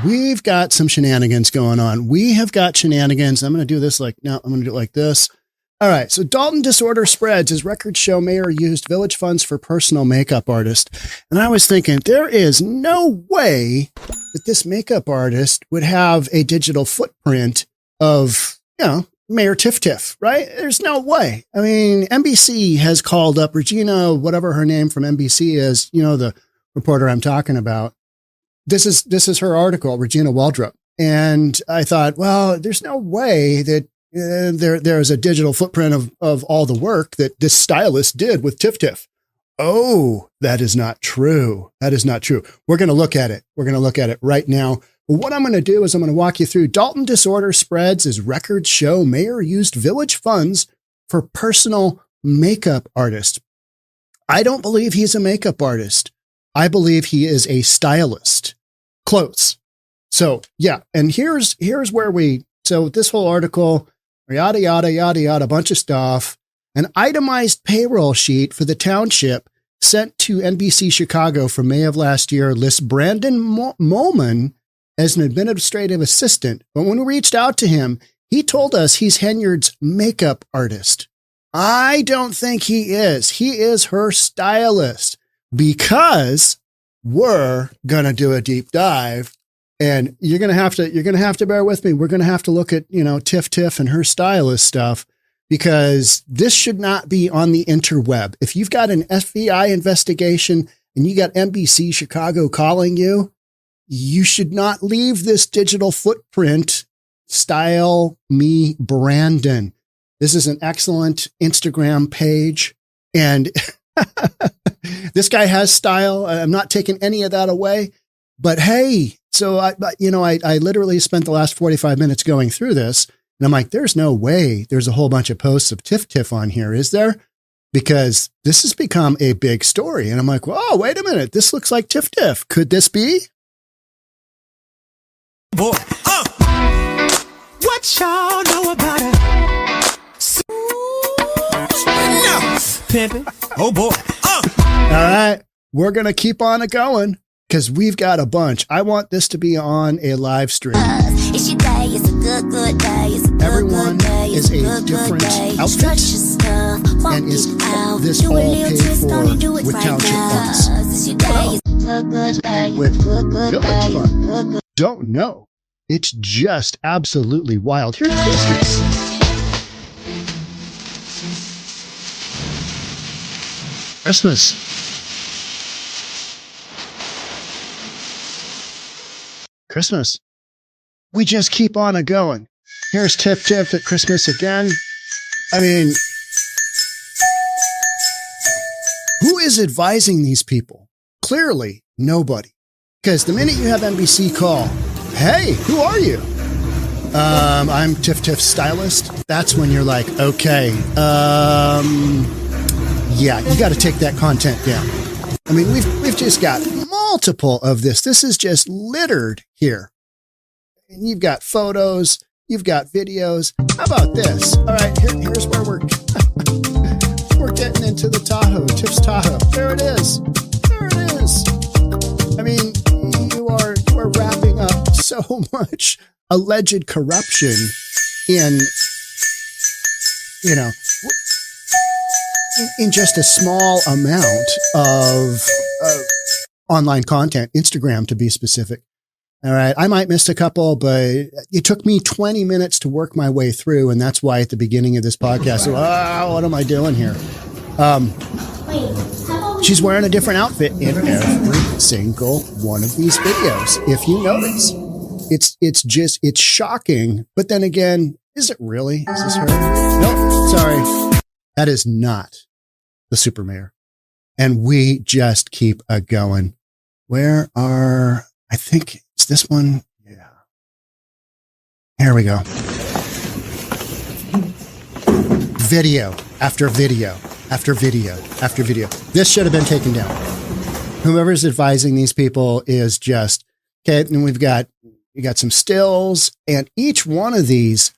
we've got some shenanigans going on. We have got shenanigans. I'm going to do this like, no, I'm going to do it like this. All right. So Dalton disorder spreads as records show mayor used village funds for personal makeup artist. And I was thinking there is no way that this makeup artist would have a digital footprint of, Mayor Tiff, right? There's no way. I mean, NBC has called up Regina, whatever her name from NBC is, the reporter I'm talking about. This is her article, Regina Waldrop. And I thought, well, there's no way that there's a digital footprint of all the work that this stylist did with Tiff. Oh, that is not true. That is not true. We're going to look at it. We're going to look at it right now. But what I'm going to do is I'm going to walk you through Dalton disorder spreads as records show mayor used village funds for personal makeup artist. I don't believe he's a makeup artist. I believe he is a stylist. Close. So yeah. And here's where so this whole article, yada, yada, yada, yada, a bunch of stuff, an itemized payroll sheet for the township sent to NBC Chicago from May of last year lists Brandon Molman as an administrative assistant. But when we reached out to him, he told us he's Henyard's makeup artist. I don't think he is. He is her stylist, because we're going to do a deep dive, and you're going to have to bear with me. We're going to have to look at, Tiff and her stylist stuff, because this should not be on the interweb. If you've got an FBI investigation and you got NBC Chicago calling you, you should not leave this digital footprint. Style me, Brandon. This is an excellent Instagram page. And this guy has style. I'm not taking any of that away, but hey, so I literally spent the last 45 minutes going through this, and I'm like, there's no way there's a whole bunch of posts of Tiff on here, is there? Because this has become a big story. And I'm like, whoa, wait a minute. This looks like Tiff. Could this be? Boy, what y'all know about it? Pimpin'. Oh boy. All right. We're going to keep on it going, because we've got a bunch. I want this to be on a live stream. It's your day, it's a good day. It's a good, Everyone good day. is a different outfit, and is this all paid for with township funds? With village fund? Don't know. It's just absolutely wild. Here's Christmas. Christmas. We just keep on going. Here's Tiff at Christmas again. I mean, who is advising these people? Clearly, nobody. Because the minute you have NBC call, hey, who are you? I'm Tiff Stylist. That's when you're like, okay, yeah, you got to take that content down. I mean, we've just got multiple of this. This is just littered here. And you've got photos, you've got videos. How about this? All right, here's where we're getting into the Tahoe, Tiff's Tahoe. There it is. There it is. I mean, you are wrapping up so much alleged corruption in just a small amount of online content, Instagram to be specific. All right. I might miss a couple, but it took me 20 minutes to work my way through. And that's why at the beginning of this podcast, what am I doing here? She's wearing a different outfit in every single one of these videos. If you notice, it's shocking. But then again, is it really? Is this her? Nope. Sorry. That is not the super mayor. And we just keep going. I think it's this one. Yeah. Here we go. Video after video after video after video. This should have been taken down. Whoever's advising these people is just, okay. And we got some stills, and each one of these,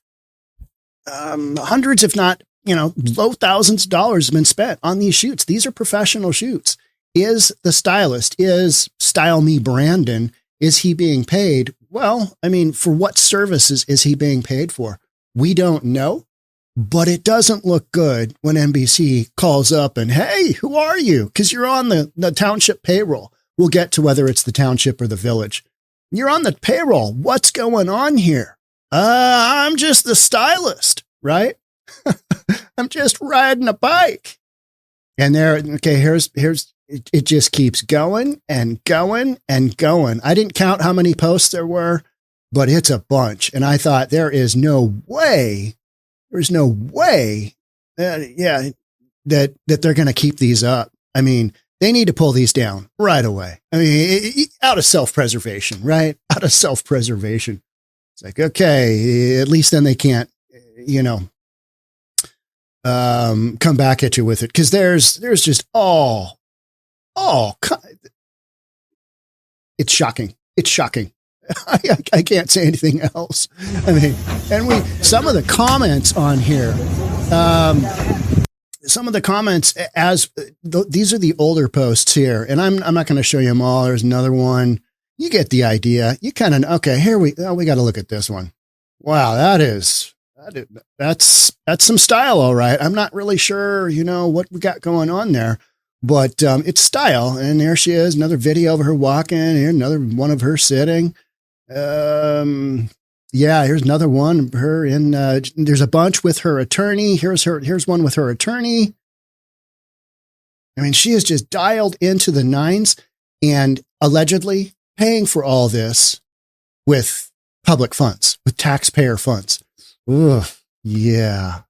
hundreds, if not, low thousands of dollars have been spent on these shoots. These are professional shoots. Is the stylist, is Style Me Brandon, Is he being paid? Well, I mean, for what services is he being paid for? We don't know, but it doesn't look good when NBC calls up and, hey, who are you? Because you're on the township payroll. We'll get to whether it's the township or the village. You're on the payroll. What's going on here? I'm just the stylist, right? I'm just riding a bike. And here's it just keeps going and going and going. I didn't count how many posts there were, but it's a bunch. And I thought there's no way that they're going to keep these up. I mean, they need to pull these down right away. I mean, out of self-preservation, right? Out of self-preservation. It's like, okay, at least then they can't, come back at you with it. Cause there's just it's shocking. It's shocking. I can't say anything else. I mean, and some of the comments on here, these are the older posts here, and I'm not going to show you them all. There's another one. You get the idea. You kind of, okay, we got to look at this one. Wow. That's some style. All right. I'm not really sure, what we got going on there, but, it's style. And there she is. Another video of her walking, and another one of her sitting. Here's another one of her in, there's a bunch with her attorney. Here's one with her attorney. I mean, she is just dialed into the nines and allegedly paying for all this with public funds, with taxpayer funds. Ugh, yeah.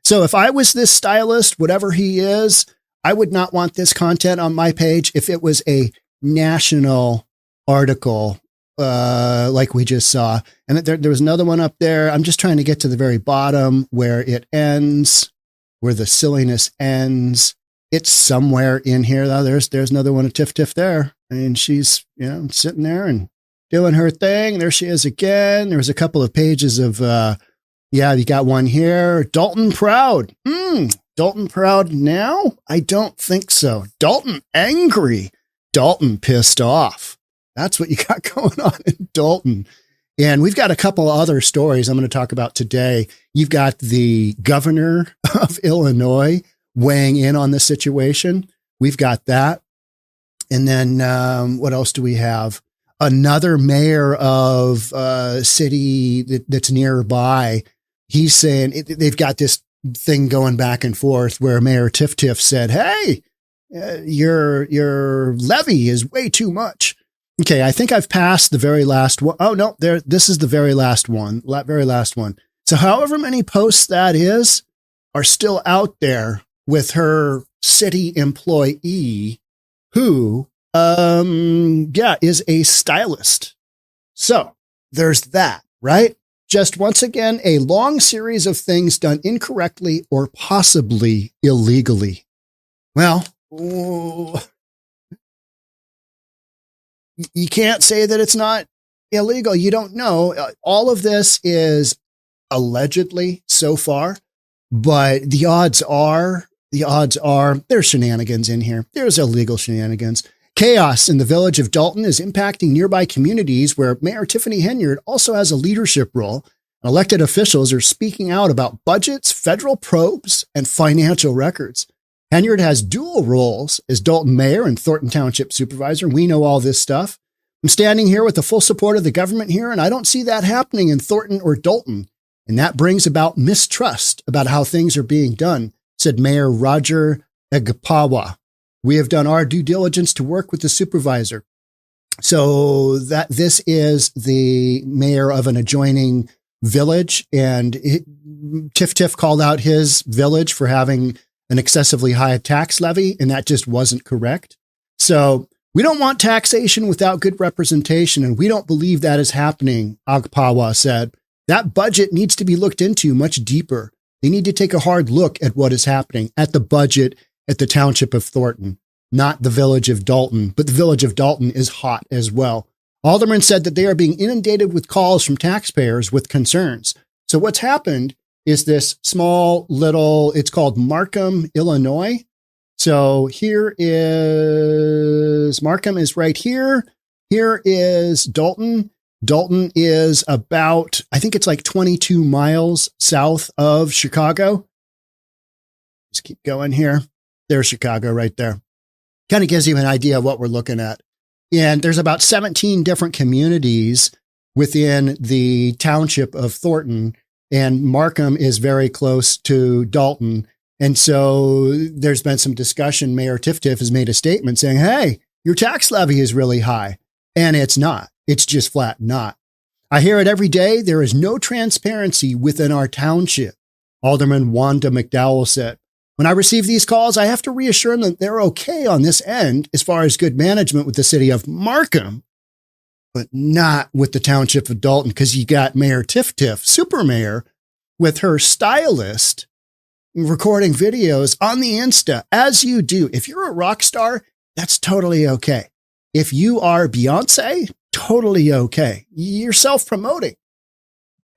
So if I was this stylist, whatever he is, I would not want this content on my page if it was a national article, like we just saw. And there was another one up there. I'm just trying to get to the very bottom where it ends, where the silliness ends. It's somewhere in here though. There's another one of Tiff there. And she's, sitting there and doing her thing. There she is again. There was a couple of pages of, you got one here. Dalton proud. Dalton proud now? I don't think so. Dalton angry. Dalton pissed off. That's what you got going on in Dalton. And we've got a couple other stories I'm going to talk about today. You've got the governor of Illinois weighing in on the situation. We've got that. And then what else do we have? Another mayor of a city that's nearby. He's saying they've got this thing going back and forth where Mayor Tiff said, hey, your levy is way too much. Okay, I think I've passed the very last one. Oh, no, this is the very last one. Very last one. So however many posts that is are still out there with her city employee who, is a stylist. So there's that, right? Just once again, a long series of things done incorrectly or possibly illegally. Well, you can't say that it's not illegal. You don't know. All of this is allegedly so far, but the odds are there's shenanigans in here. There's illegal shenanigans. Chaos in the village of Dalton is impacting nearby communities where Mayor Tiffany Henyard also has a leadership role. Elected officials are speaking out about budgets, federal probes, and financial records. Henyard has dual roles as Dalton mayor and Thornton Township supervisor. We know all this stuff. I'm standing here with the full support of the government here, and I don't see that happening in Thornton or Dalton. And that brings about mistrust about how things are being done, said Mayor Roger 𝗥𝗘𝗠𝗜𝗨𝗠. We have done our due diligence to work with the supervisor. So that this is the mayor of an adjoining village, and Tiff called out his village for having an excessively high tax levy, and that just wasn't correct. So we don't want taxation without good representation, and we don't believe that is happening, 𝗥𝗘𝗠𝗜 said. That budget needs to be looked into much deeper. They need to take a hard look at what is happening at the budget at the township of Thornton, not the village of Dalton, but the village of Dalton is hot as well. Alderman said that they are being inundated with calls from taxpayers with concerns. So what's happened is this small little, it's called Markham, Illinois. So here is, Markham is right here. Here is Dalton. Dalton is about, I think it's like 22 miles south of Chicago. Just keep going here. There's Chicago right there. Kind of gives you an idea of what we're looking at. And there's about 17 different communities within the township of Thornton, and Markham is very close to Dalton. And so there's been some discussion. Mayor 𝗪𝗪𝗧𝗛 has made a statement saying, hey, your tax levy is really high. And it's not. It's just flat not. I hear it every day. There is no transparency within our township. Alderman Wanda McDowell said, when I receive these calls, I have to reassure them that they're okay on this end as far as good management with the city of Markham, but not with the township of Dalton, because you got Mayor 𝗪𝗪𝗧𝗛, super mayor, with her stylist recording videos on the Insta, as you do. If you're a rock star, that's totally okay. If you are Beyonce, totally okay. You're self-promoting.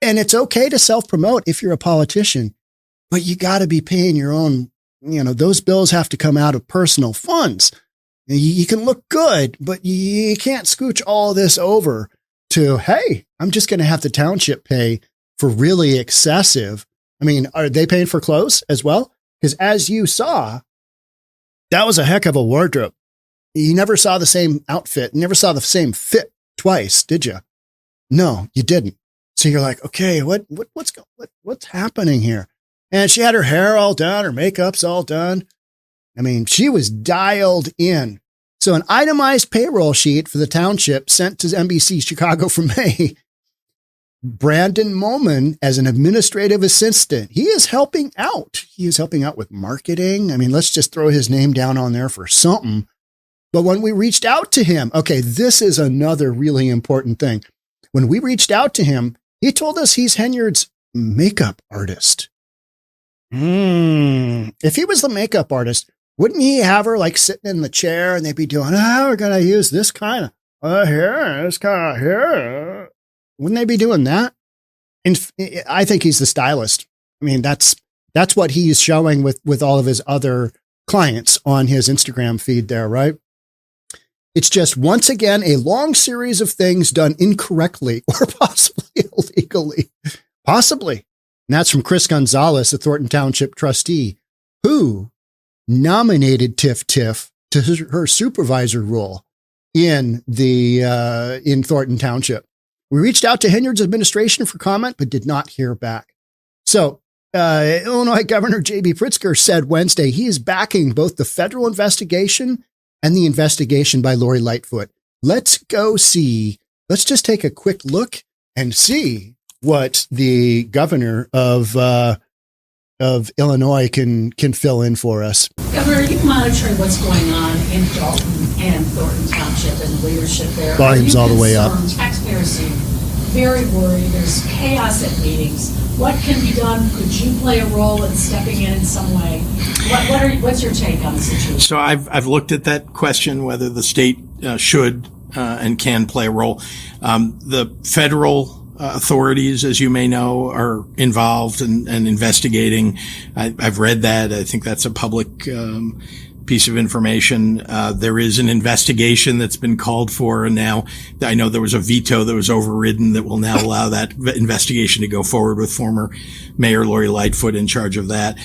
And it's okay to self-promote if you're a politician, but you got to be paying your own, those bills have to come out of personal funds. You can look good, but you can't scooch all this over to, hey, I'm just going to have the township pay for really excessive. I mean, are they paying for clothes as well? Because as you saw, that was a heck of a wardrobe. You never saw the same outfit, never saw the same fit twice, did you? No, you didn't. So you're like, okay, what's happening here? And she had her hair all done, her makeup's all done. I mean, she was dialed in. So an itemized payroll sheet for the township sent to NBC Chicago for May. Brandon Moman as an administrative assistant. He is helping out. He is helping out with marketing. I mean, let's just throw his name down on there for something. But when we reached out to him, okay, this is another really important thing. When we reached out to him, he told us he's 𝗪𝗪𝗧𝗛's makeup artist. If he was the makeup artist, wouldn't he have her like sitting in the chair and they'd be doing, we're going to use this kind of hair, this kind of hair. Wouldn't they be doing that? And I think he's the stylist. I mean, that's what he's showing with all of his other clients on his Instagram feed there, right? It's just, once again, a long series of things done incorrectly or possibly illegally. Possibly. And that's from Chris Gonzalez, a Thornton Township trustee, who nominated 𝗪𝗪𝗧𝗛 to her supervisor role in Thornton Township. We reached out to 𝗪𝗪𝗧𝗛's administration for comment, but did not hear back. So Illinois Governor 𝗪𝗧𝗪𝗧𝗏 said Wednesday he is backing both the federal investigation and the investigation by Lori Lightfoot. Let's just take a quick look and see what the governor of Illinois can fill in for us. Governor, are you monitoring what's going on in Dalton and Thornton Township and leadership there? Volume's all the way up. Taxpayers seem very worried. There's chaos at meetings. What can be done? Could you play a role in stepping in some way? What's your take on the situation? So I've looked at that question, whether the state should and can play a role. The federal authorities, as you may know, are involved and investigating. I've read that. I think that's a public piece of information. There is an investigation that's been called for, and now I know there was a veto that was overridden that will now allow that investigation to go forward with former Mayor Lori Lightfoot in charge of that.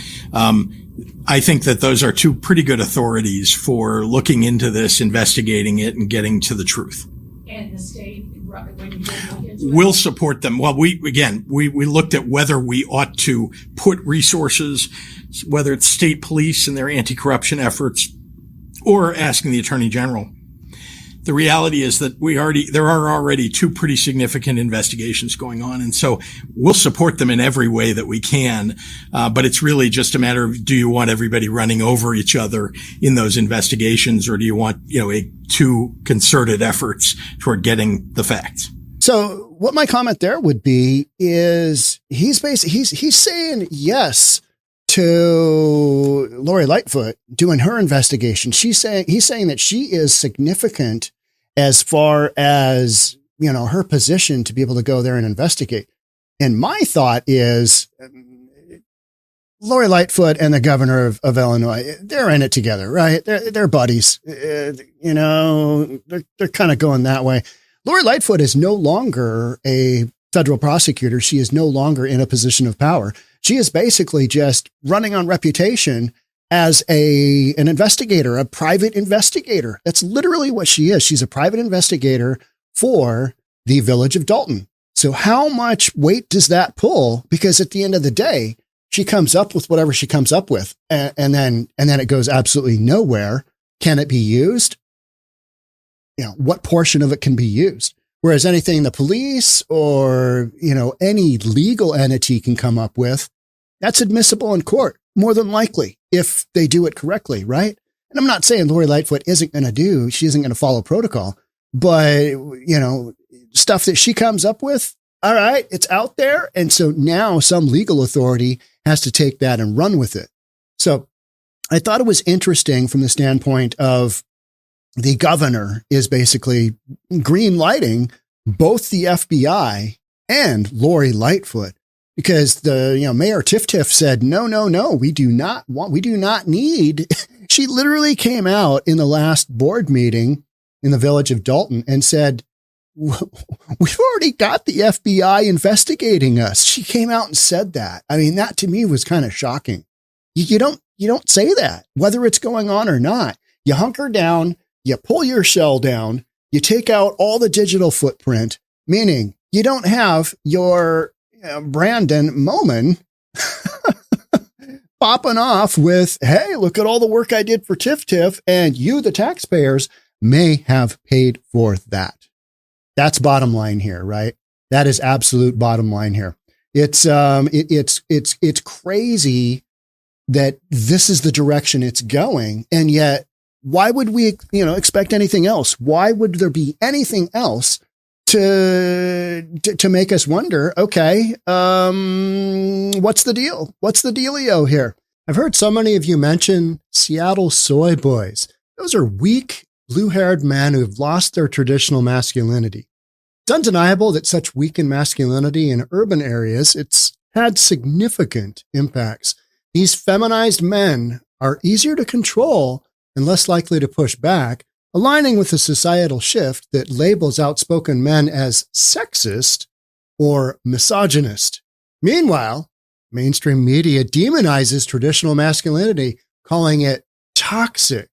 I think that those are two pretty good authorities for looking into this, investigating it, and getting to the truth. And the state, when you look into it? We'll support them. Well, we looked at whether we ought to put resources, whether it's state police and their anti-corruption efforts, or asking the Attorney General. The reality is that there are already two pretty significant investigations going on. And so we'll support them in every way that we can. But it's really just a matter of, do you want everybody running over each other in those investigations, or do you want, two concerted efforts toward getting the facts? So what my comment there would be is he's saying yes to Lori Lightfoot doing her investigation. He's saying that she is significant as far as, her position to be able to go there and investigate. And my thought is, Lori Lightfoot and the governor of Illinois, they're in it together, right? They're buddies. You know, they're kind of going that way. Lori Lightfoot is no longer a federal prosecutor. She is no longer in a position of power. She is basically just running on reputation as an investigator, a private investigator. That's literally what she is. She's a private investigator for the village of Dalton. So how much weight does that pull? Because at the end of the day, she comes up with whatever she comes up with, and then it goes absolutely nowhere. Can it be used? You know, what portion of it can be used? Whereas anything the police or, you know, any legal entity can come up with, that's admissible in court, more than likely, if they do it correctly, right? And I'm not saying Lori Lightfoot she isn't going to follow protocol, but, you know, stuff that she comes up with, all right, it's out there. And so now some legal authority has to take that and run with it. So I thought it was interesting from the standpoint of the governor is basically green lighting both the FBI and Lori Lightfoot, because Mayor Tiftiff said, no, we do not need. She literally came out in the last board meeting in the village of Dalton and said, we've already got the FBI investigating us. She came out and said that. I mean, that to me was kind of shocking. You don't say that, whether it's going on or not. You hunker down, you pull your shell down, you take out all the digital footprint, meaning you don't have your Brandon Moman popping off with, hey, look at all the work I did for Tiff, and you, the taxpayers, may have paid for that. That's bottom line here, right? That is absolute bottom line here. It's crazy that this is the direction it's going. And yet, why would we, expect anything else? Why would there be anything else to make us wonder, okay, what's the deal? What's the dealio here? I've heard so many of you mention Seattle soy boys. Those are weak, blue-haired men who have lost their traditional masculinity. It's undeniable that such weakened masculinity in urban areas, it's had significant impacts. These feminized men are easier to control and less likely to push back, aligning with the societal shift that labels outspoken men as sexist or misogynist. Meanwhile, mainstream media demonizes traditional masculinity, calling it toxic.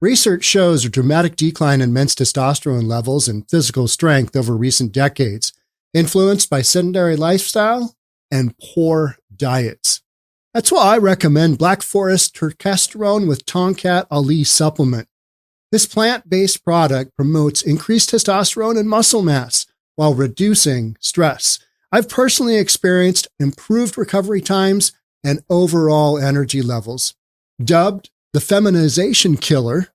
Research shows a dramatic decline in men's testosterone levels and physical strength over recent decades, influenced by sedentary lifestyle and poor diets. That's why I recommend Black Forest Testosterone with 𝗥𝗏𝗧𝗏 supplement. This plant-based product promotes increased testosterone and muscle mass while reducing stress. I've personally experienced improved recovery times and overall energy levels. Dubbed the feminization killer,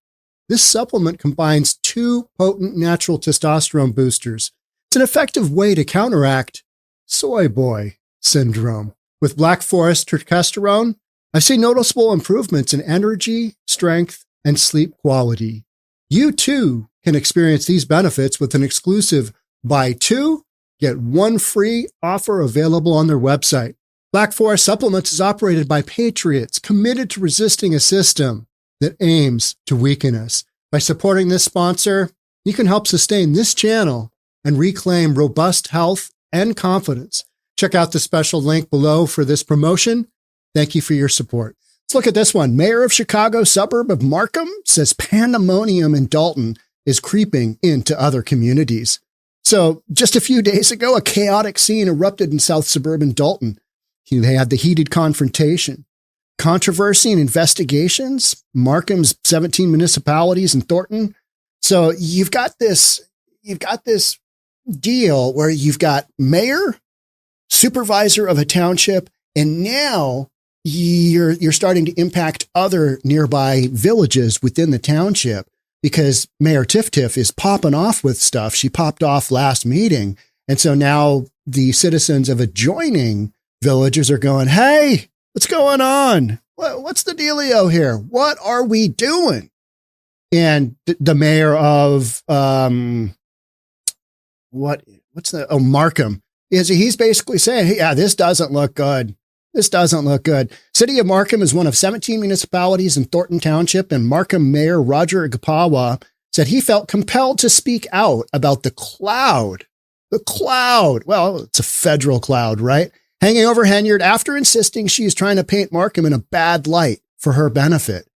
this supplement combines two potent natural testosterone boosters. It's an effective way to counteract soy boy syndrome. With Black Forest Testosterone, I've seen noticeable improvements in energy, strength, and sleep quality. You too can experience these benefits with an exclusive buy two, get one free offer available on their website. Black Forest Supplements is operated by patriots committed to resisting a system that aims to weaken us. By supporting this sponsor, you can help sustain this channel and reclaim robust health and confidence. Check out the special link below for this promotion. Thank you for your support. Let's look at this one. Mayor of Chicago suburb of Markham says pandemonium in Dalton is creeping into other communities. So just a few days ago, a chaotic scene erupted in South suburban Dalton. They had the heated confrontation, controversy and investigations, Markham's 17 municipalities and Thornton. So you've got this deal where you've got mayor, supervisor of a township, and now you're starting to impact other nearby villages within the township because Mayor Tiftiff is popping off with stuff. She popped off last meeting. And so now the citizens of adjoining villages are going, hey, what's going on? What's the dealio here? What are we doing? And the mayor of, Markham, he's basically saying, hey, yeah, this doesn't look good. This doesn't look good. City of Markham is one of 17 municipalities in Thornton Township, and Markham Mayor Roger 𝗥𝗘𝗠𝗦 said he felt compelled to speak out about the cloud. The cloud. Well, it's a federal cloud, right? Hanging over Henyard after insisting she is trying to paint Markham in a bad light for her benefit.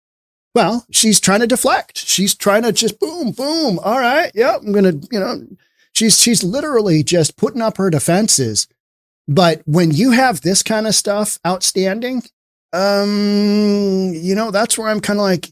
Well, she's trying to deflect. She's trying to just boom, boom. All right. Yep. I'm going to, she's literally just putting up her defenses. But when you have this kind of stuff outstanding, that's where I'm kind of like,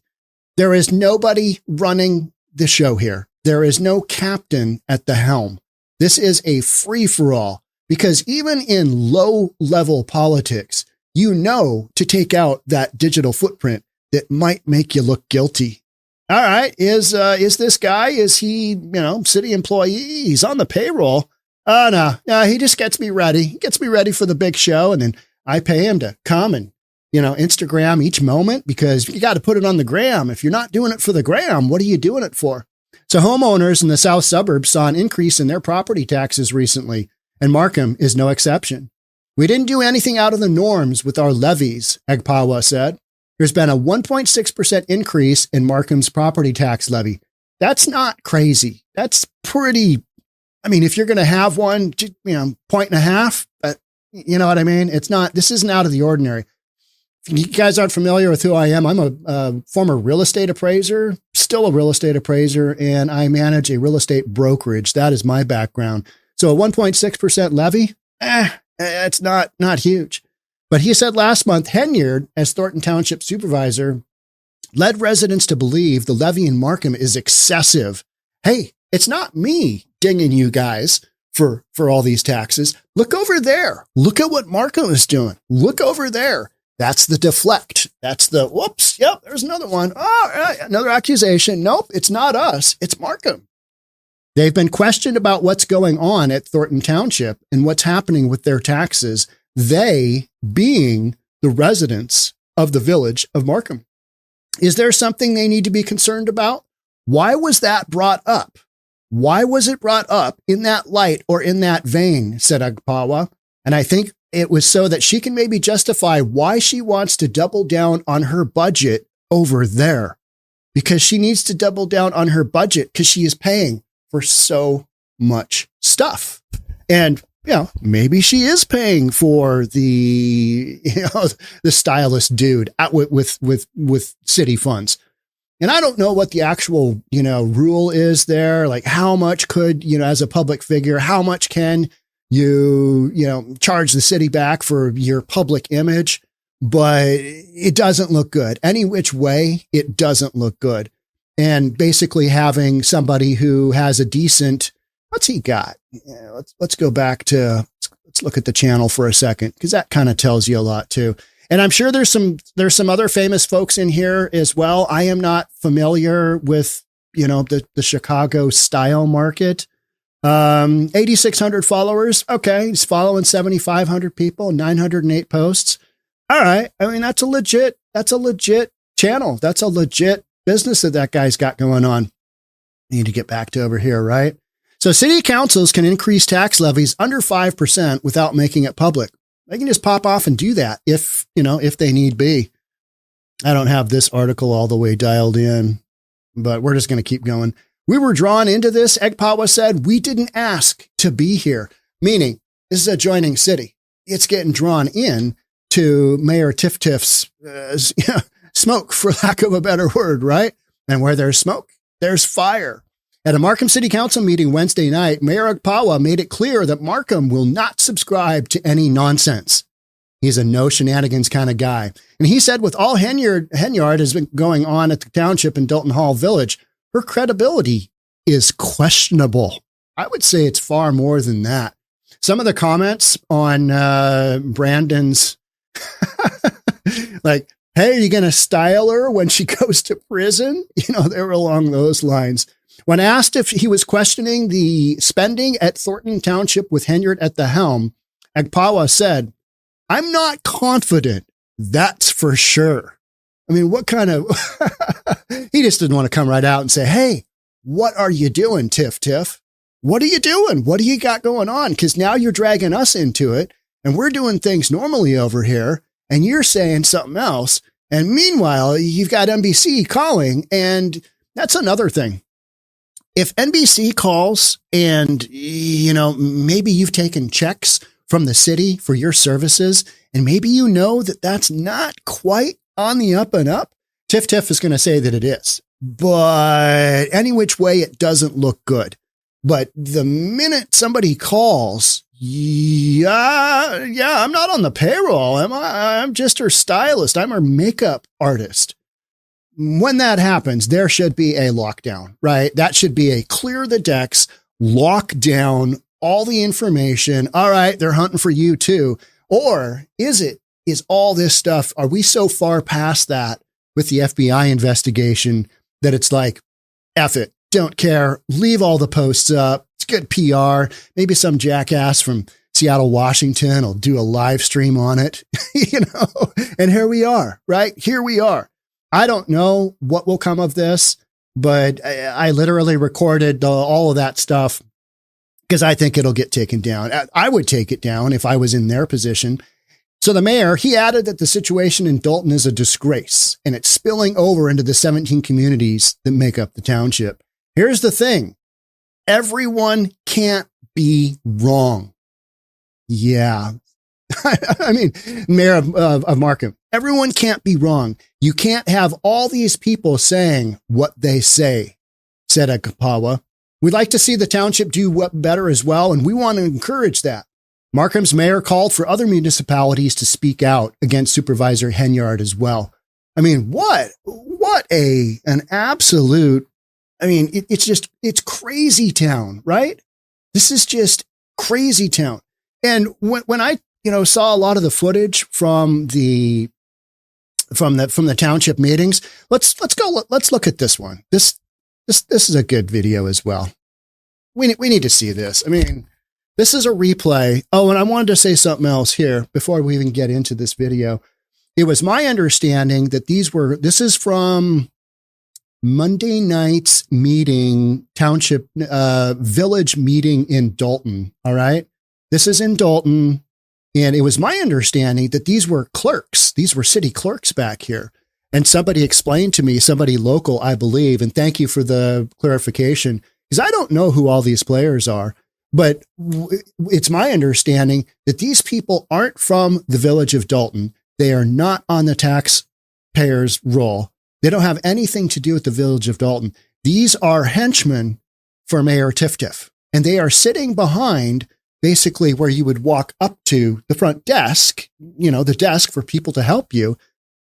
there is nobody running the show here. There is no captain at the helm. This is a free for all, because even in low level politics, to take out that digital footprint that might make you look guilty. All right. Is this guy, is he, city employee? He's on the payroll. No, he just gets me ready. He gets me ready for the big show. And then I pay him to come and, Instagram each moment, because you got to put it on the gram. If you're not doing it for the gram, what are you doing it for? So homeowners in the south suburbs saw an increase in their property taxes recently, and Markham is no exception. We didn't do anything out of the norms with our levies, 𝗥𝗘𝗠𝗦 said. There's been a 1.6% increase in Markham's property tax levy. That's not crazy. That's pretty, if you're going to have one, 1.5, but you know what I mean? This isn't out of the ordinary. If you guys aren't familiar with who I am, I'm a former real estate appraiser, still a real estate appraiser, and I manage a real estate brokerage. That is my background. So a 1.6% levy, it's not huge. But he said last month, Henyard, as Thornton Township supervisor, led residents to believe the levy in Markham is excessive. Hey, it's not me dinging you guys for all these taxes. Look over there. Look at what Markham is doing. Look over there. That's the deflect. That's the whoops. Yep, there's another one. Oh, another accusation. Nope, it's not us. It's Markham. They've been questioned about what's going on at Thornton Township and what's happening with their taxes, they being the residents of the village of Markham. Is there something they need to be concerned about? Why was that brought up? Why was it brought up in that light or in that vein, said 𝗥𝗘𝗠𝗦. And I think it was so that she can maybe justify why she wants to double down on her budget over there, because she needs to double down on her budget because she is paying for so much stuff. And, maybe she is paying for the stylist dude out with city funds. And I don't know what the actual, rule is there. Like how much could, as a public figure, how much can you charge the city back for your public image? But it doesn't look good. Any which way, it doesn't look good. And basically having somebody who has a decent, what's he got? Let's go back to, let's look at the channel for a second, because that kind of tells you a lot too. And I'm sure there's some other famous folks in here as well. I am not familiar with, the Chicago style market. 8,600 followers. Okay. He's following 7,500 people, 908 posts. All right. That's a legit channel. That's a legit business that guy's got going on. Need to get back to over here, right? So city councils can increase tax levies under 5% without making it public. They can just pop off and do that if they need be. I don't have this article all the way dialed in, but we're just going to keep going. We were drawn into this, 𝗥𝗘𝗠𝗦 said. We didn't ask to be here, meaning this is a joining city. It's getting drawn in to Mayor 𝗪𝗪𝗪𝗪𝗪𝗪𝗪 smoke, for lack of a better word, right? And where there's smoke, there's fire. At a Markham City Council meeting Wednesday night, Mayor 𝗥𝗘𝗠𝗦 made it clear that Markham will not subscribe to any nonsense. He's a no shenanigans kind of guy. And he said with all Henyard has been going on at the township in Dalton Hall Village, her credibility is questionable. I would say it's far more than that. Some of the comments on Brandon's, like, hey, are you going to style her when she goes to prison? They were along those lines. When asked if he was questioning the spending at Thornton Township with Henyard at the helm, 𝗥𝗘𝗠𝗦 said, I'm not confident. That's for sure. What kind of, he just didn't want to come right out and say, hey, what are you doing, 𝗪𝗪𝗪𝗪𝗪? What are you doing? What do you got going on? Because now you're dragging us into it. and we're doing things normally over here, and you're saying something else. And meanwhile, you've got NBC calling, and that's another thing. If NBC calls and, maybe you've taken checks from the city for your services, and maybe you know that that's not quite on the up and up, Tiff is going to say that it is. But any which way, it doesn't look good. But the minute somebody calls, I'm not on the payroll. I'm just her stylist. I'm her makeup artist. When that happens, there should be a lockdown, right? That should be a clear the decks, lock down all the information. All right, they're hunting for you too. Or is all this stuff, are we so far past that with the FBI investigation that it's like, F it, don't care, leave all the posts up. It's good PR. Maybe some jackass from Seattle, Washington will do a live stream on it, and here we are, right? Here we are. I don't know what will come of this, but I literally recorded all of that stuff because I think it'll get taken down. I would take it down if I was in their position. So the mayor, he added that the situation in Dalton is a disgrace and it's spilling over into the 17 communities that make up the township. Here's the thing. Everyone can't be wrong. Yeah. I mean, Mayor of Markham, everyone can't be wrong. You can't have all these people saying what they say, said 𝗥𝗘𝗠𝗦𝗢𝗥𝗘𝗑. We'd like to see the township do what better as well, and we want to encourage that. Markham's mayor called for other municipalities to speak out against Supervisor Henyard as well. I mean, what an absolute, it's crazy town, right? This is just crazy town. And when I, saw a lot of the footage from the township meetings, let's look at this one. This is a good video as well. We need to see this. I mean, this is a replay. Oh, and I wanted to say something else here before we even get into this video. It was my understanding that this is from Monday night's meeting, township, village meeting in Dalton. All right. This is in Dalton. And it was my understanding that these were clerks. These were city clerks back here. And somebody explained to me, somebody local, I believe, and thank you for the clarification, because I don't know who all these players are. But it's my understanding that these people aren't from the village of Dalton. They are not on the taxpayers' roll. They don't have anything to do with the village of Dalton. These are henchmen for Mayor Tiftif, and they are sitting behind basically where you would walk up to the front desk, the desk for people to help you.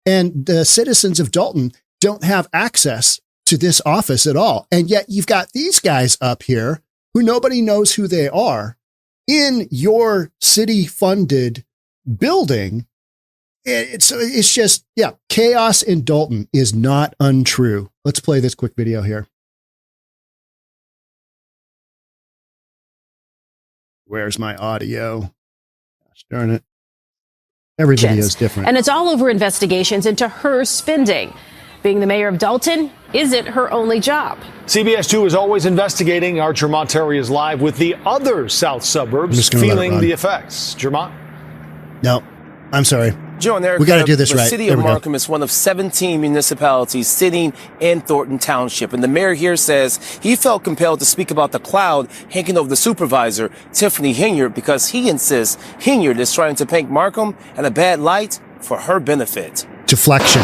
And the citizens of Dalton don't have access to this office at all. And yet you've got these guys up here who nobody knows who they are in your city funded building. It's just, chaos in Dalton is not untrue. Let's play this quick video here. Where's my audio? Gosh darn it. Every video is different. And it's all over investigations into her spending. Being the mayor of Dalton isn't her only job. CBS 2 is always investigating. Our Jermont Terry is live with the other south suburbs feeling the effects. Jermont? No, I'm sorry. Joe and Eric, we got to do this right. The city of Markham is one of 17 municipalities sitting in Thornton Township. And the mayor here says he felt compelled to speak about the cloud hanging over the supervisor, Tiffany Henyard, because he insists Henyard is trying to paint Markham in a bad light for her benefit. Deflection.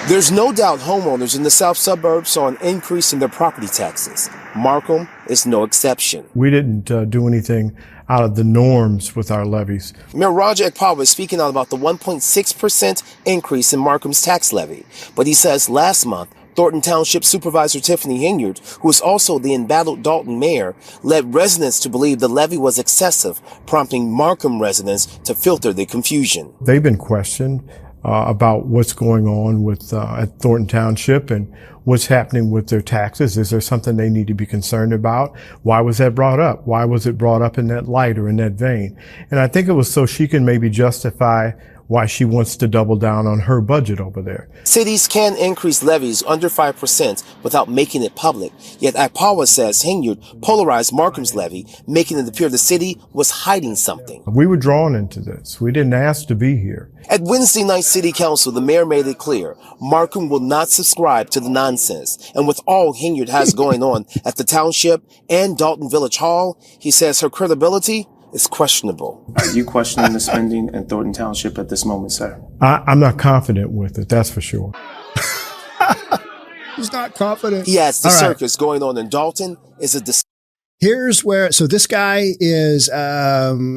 There's no doubt homeowners in the south suburbs saw an increase in their property taxes. Markham is no exception. We didn't do anything out of the norms with our levies. Mayor Roger 𝗥𝗘𝗠𝗜 is speaking out about the 1.6% increase in Markham's tax levy. But he says last month, Thornton Township Supervisor Tiffany Henyard, who is also the embattled Dalton mayor, led residents to believe the levy was excessive, prompting Markham residents to filter the confusion. They've been questioned about what's going on with at Thornton Township and what's happening with their taxes. Is there something they need to be concerned about? Why was that brought up? Why was it brought up in that light or in that vein? And I think it was so she can maybe justify why she wants to double down on her budget over there. Cities can increase levies under 5% without making it public. Yet 𝗥𝗘𝗠𝗏 says Hilliard polarized Markham's levy, making it appear the city was hiding something. We were drawn into this. We didn't ask to be here. At Wednesday night city council, the mayor made it clear Markham will not subscribe to the nonsense. And with all Hilliard has going on at the township and Dalton Village Hall, he says her credibility is questionable. Are you questioning the spending in Thornton Township at this moment, sir? I'm not confident with it, that's for sure. He's not confident. He adds the circus going on in Dalton is a Here's where, so this guy is,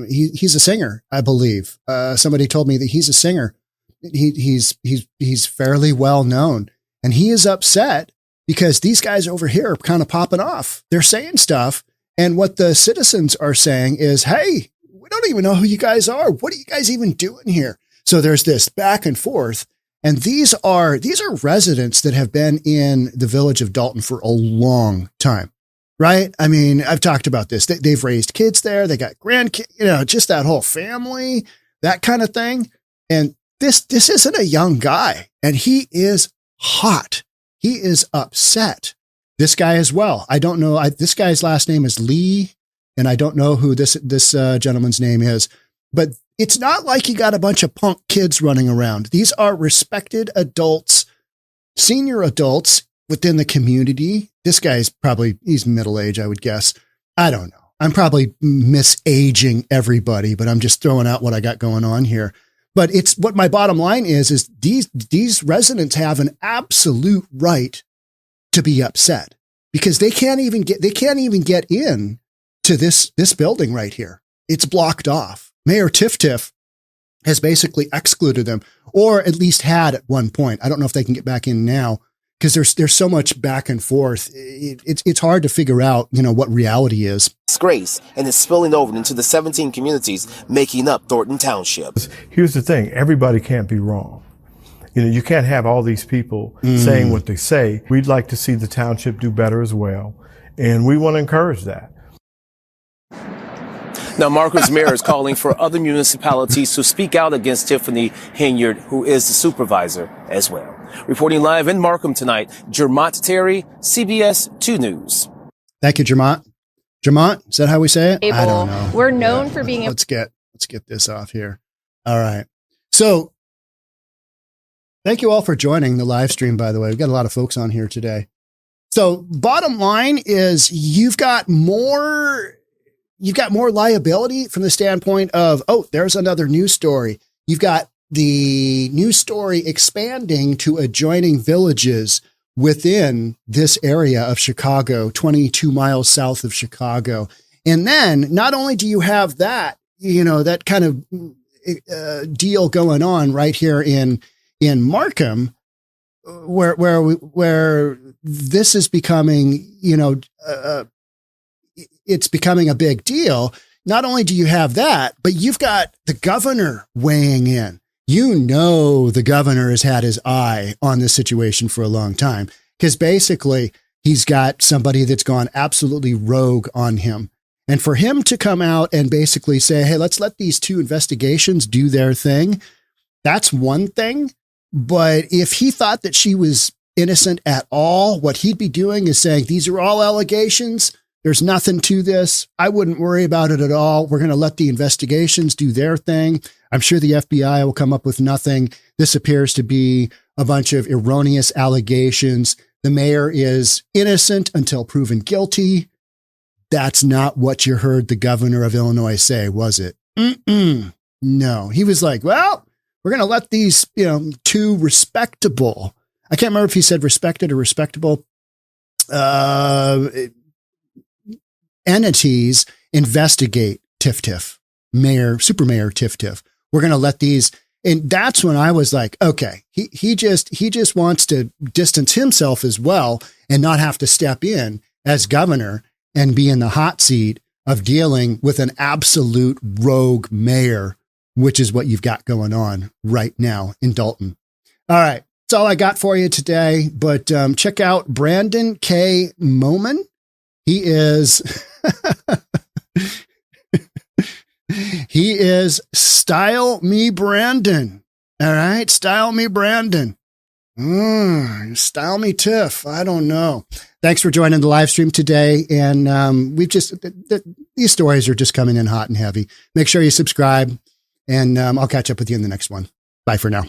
he's a singer, I believe. Somebody told me that he's a singer. He's fairly well known, and he is upset because these guys over here are kind of popping off. They're saying stuff. And what the citizens are saying is, hey, we don't even know who you guys are. What are you guys even doing here? So there's this back and forth. And these are residents that have been in the village of Dalton for a long time, right? I mean, I've talked about this. They've raised kids there. They got grandkids, just that whole family, that kind of thing. And this isn't a young guy, and he is hot. He is upset. This guy as well. I don't know. This guy's last name is Lee, and I don't know who this gentleman's name is, but it's not like you got a bunch of punk kids running around. These are respected adults, senior adults within the community. This guy's he's middle age, I would guess. I don't know. I'm probably misaging everybody, but I'm just throwing out what I got going on here. But it's what my bottom line is these residents have an absolute right to be upset because they can't even get in to this building right here. It's blocked off. Mayor 𝗪𝗧𝗪 has basically excluded them, or at least had at one point. I don't know if they can get back in now because there's so much back and forth. It's hard to figure out, what reality is. Disgrace, and it's spilling over into the 17 communities making up Thornton Township. Here's the thing. Everybody can't be wrong. You can't have all these people saying what they say. We'd like to see the township do better as well, and we want to encourage that. Now, Markham's mayor is calling for other municipalities to speak out against Tiffany Hilliard, who is the supervisor as well. Reporting live in Markham tonight, 𝗪𝗏𝗘𝗧𝗛, CBS 2 News. Thank you, 𝗪𝗏𝗧𝗛. 𝗪𝗏𝗧, is that how we say it? I don't know. We're known for being Let's get this off here. All right. So thank you all for joining the live stream, by the way. We've got a lot of folks on here today. So bottom line is you've got more liability from the standpoint of, there's another news story. You've got the news story expanding to adjoining villages within this area of Chicago, 22 miles south of Chicago. And then not only do you have that, that kind of deal going on right here in Markham, where this is becoming, it's becoming a big deal. Not only do you have that, but you've got the governor weighing in. The governor has had his eye on this situation for a long time because basically he's got somebody that's gone absolutely rogue on him. And for him to come out and basically say, hey, let's let these two investigations do their thing. That's one thing. But if he thought that she was innocent at all, what he'd be doing is saying, these are all allegations. There's nothing to this. I wouldn't worry about it at all. We're going to let the investigations do their thing. I'm sure the FBI will come up with nothing. This appears to be a bunch of erroneous allegations. The mayor is innocent until proven guilty. That's not what you heard the governor of Illinois say, was it? No. He was like, well, we're going to let these, two respectable, I can't remember if he said respected or respectable, entities investigate 𝗪𝗧𝗪, Super Mayor 𝗪𝗧𝗪. We're going to let these, and that's when I was like, okay, he just wants to distance himself as well and not have to step in as governor and be in the hot seat of dealing with an absolute rogue mayor, which is what you've got going on right now in Dalton. All right. That's all I got for you today, but check out Brandon K. Moman. He is He is Style Me Brandon. All right. Style Me Brandon. Style Me Tiff. I don't know. Thanks for joining the live stream today. And these stories are just coming in hot and heavy. Make sure you subscribe, and I'll catch up with you in the next one. Bye for now.